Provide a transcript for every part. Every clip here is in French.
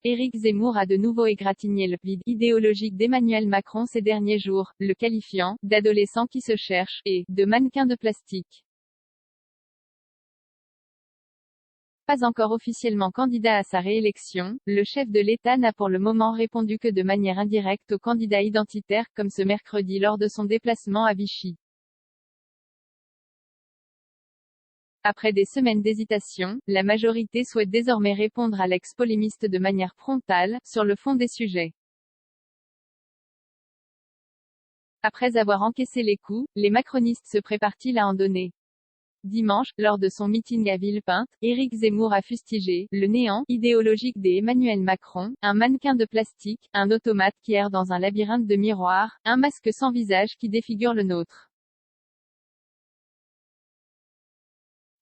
Éric Zemmour a de nouveau égratigné le vide idéologique d'Emmanuel Macron ces derniers jours, le qualifiant d'adolescent qui se cherche et de mannequin de plastique. Pas encore officiellement candidat à sa réélection, le chef de l'État n'a pour le moment répondu que de manière indirecte aux candidats identitaires, comme ce mercredi lors de son déplacement à Vichy. Après des semaines d'hésitation, la majorité souhaite désormais répondre à l'ex-polémiste de manière frontale, sur le fond des sujets. Après avoir encaissé les coups, les macronistes se préparent-ils à en donner? Dimanche, lors de son meeting à Villepinte, Éric Zemmour a fustigé « le néant idéologique d'Emmanuel Macron, un mannequin de plastique, un automate qui erre dans un labyrinthe de miroirs, un masque sans visage qui défigure le nôtre ».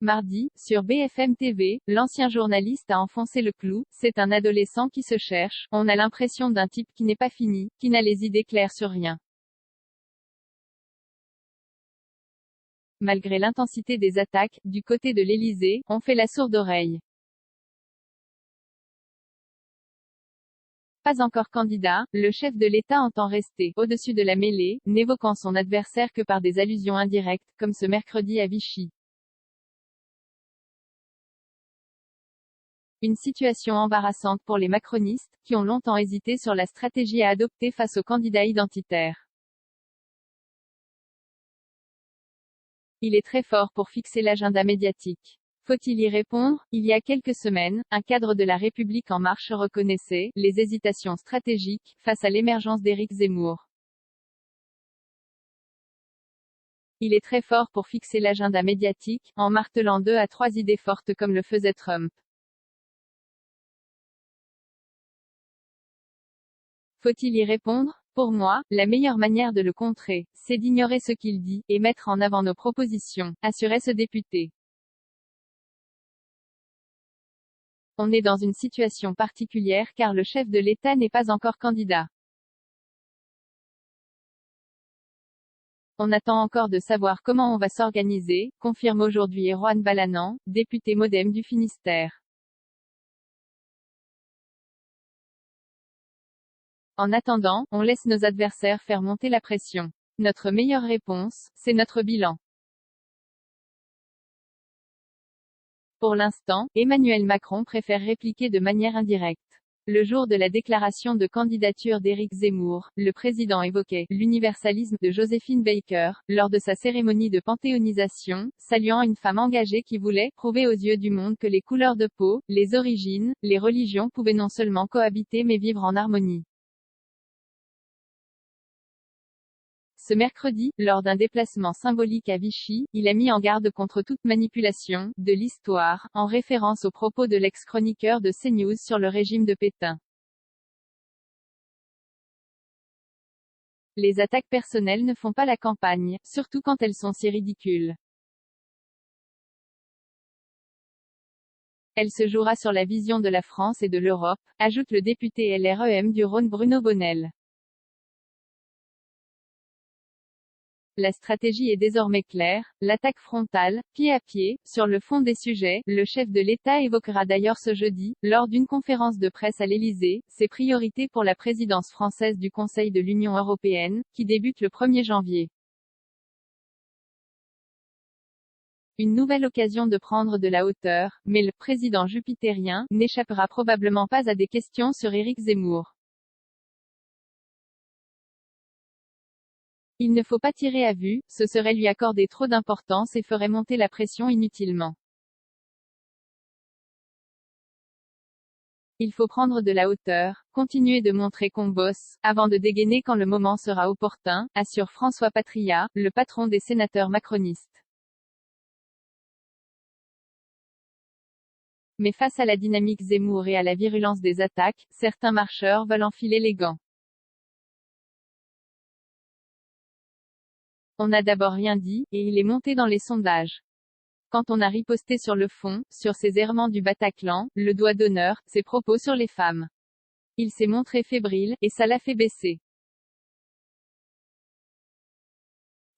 Mardi, sur BFM TV, l'ancien journaliste a enfoncé le clou, c'est un adolescent qui se cherche, on a l'impression d'un type qui n'est pas fini, qui n'a les idées claires sur rien. Malgré l'intensité des attaques, du côté de l'Élysée, on fait la sourde oreille. Pas encore candidat, le chef de l'État entend rester au-dessus de la mêlée, n'évoquant son adversaire que par des allusions indirectes, comme ce mercredi à Vichy. Une situation embarrassante pour les macronistes, qui ont longtemps hésité sur la stratégie à adopter face aux candidats identitaires. Il est très fort pour fixer l'agenda médiatique. Faut-il y répondre? Il y a quelques semaines, un cadre de La République En Marche reconnaissait les hésitations stratégiques face à l'émergence d'Éric Zemmour. Il est très fort pour fixer l'agenda médiatique, en martelant 2 à 3 idées fortes comme le faisait Trump. Faut-il y répondre? Pour moi, la meilleure manière de le contrer, c'est d'ignorer ce qu'il dit, et mettre en avant nos propositions, assurait ce député. On est dans une situation particulière car le chef de l'État n'est pas encore candidat. On attend encore de savoir comment on va s'organiser, confirme aujourd'hui Erwan Balanant, député MoDem du Finistère. En attendant, on laisse nos adversaires faire monter la pression. Notre meilleure réponse, c'est notre bilan. Pour l'instant, Emmanuel Macron préfère répliquer de manière indirecte. Le jour de la déclaration de candidature d'Éric Zemmour, le président évoquait l'universalisme de Joséphine Baker, lors de sa cérémonie de panthéonisation, saluant une femme engagée qui voulait prouver aux yeux du monde que les couleurs de peau, les origines, les religions pouvaient non seulement cohabiter mais vivre en harmonie. Ce mercredi, lors d'un déplacement symbolique à Vichy, il a mis en garde contre toute manipulation de l'histoire, en référence aux propos de l'ex-chroniqueur de CNews sur le régime de Pétain. Les attaques personnelles ne font pas la campagne, surtout quand elles sont si ridicules. Elle se jouera sur la vision de la France et de l'Europe, ajoute le député LREM du Rhône Bruno Bonnell. La stratégie est désormais claire, l'attaque frontale, pied à pied, sur le fond des sujets. Le chef de l'État évoquera d'ailleurs ce jeudi, lors d'une conférence de presse à l'Élysée, ses priorités pour la présidence française du Conseil de l'Union européenne, qui débute le 1er janvier. Une nouvelle occasion de prendre de la hauteur, mais le président jupitérien n'échappera probablement pas à des questions sur Éric Zemmour. Il ne faut pas tirer à vue, ce serait lui accorder trop d'importance et ferait monter la pression inutilement. Il faut prendre de la hauteur, continuer de montrer qu'on bosse, avant de dégainer quand le moment sera opportun, assure François Patriat, le patron des sénateurs macronistes. Mais face à la dynamique Zemmour et à la virulence des attaques, certains marcheurs veulent enfiler les gants. On n'a d'abord rien dit, et il est monté dans les sondages. Quand on a riposté sur le fond, sur ses errements du Bataclan, le doigt d'honneur, ses propos sur les femmes. Il s'est montré fébrile, et ça l'a fait baisser.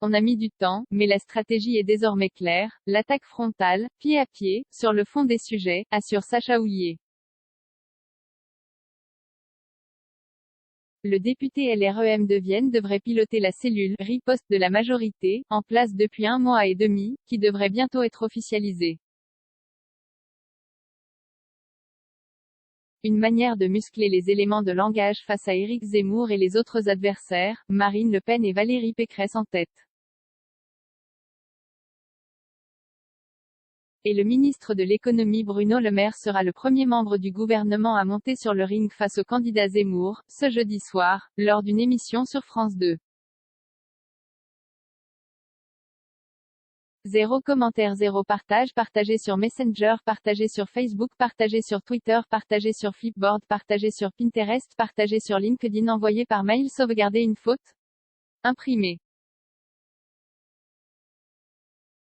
On a mis du temps, mais la stratégie est désormais claire, l'attaque frontale, pied à pied, sur le fond des sujets, assure Sacha Houlié. Le député LREM de Vienne devrait piloter la cellule « riposte » de la majorité, en place depuis 1 mois et demi, qui devrait bientôt être officialisée. Une manière de muscler les éléments de langage face à Éric Zemmour et les autres adversaires, Marine Le Pen et Valérie Pécresse en tête. Et le ministre de l'économie Bruno Le Maire sera le premier membre du gouvernement à monter sur le ring face au candidat Zemmour, ce jeudi soir, lors d'une émission sur France 2. 0 commentaire 0 partage, partagé sur Messenger, partagé sur Facebook, partagé sur Twitter, partagé sur Flipboard, partagé sur Pinterest, partagé sur LinkedIn, envoyé par mail, sauvegarder une faute, imprimé.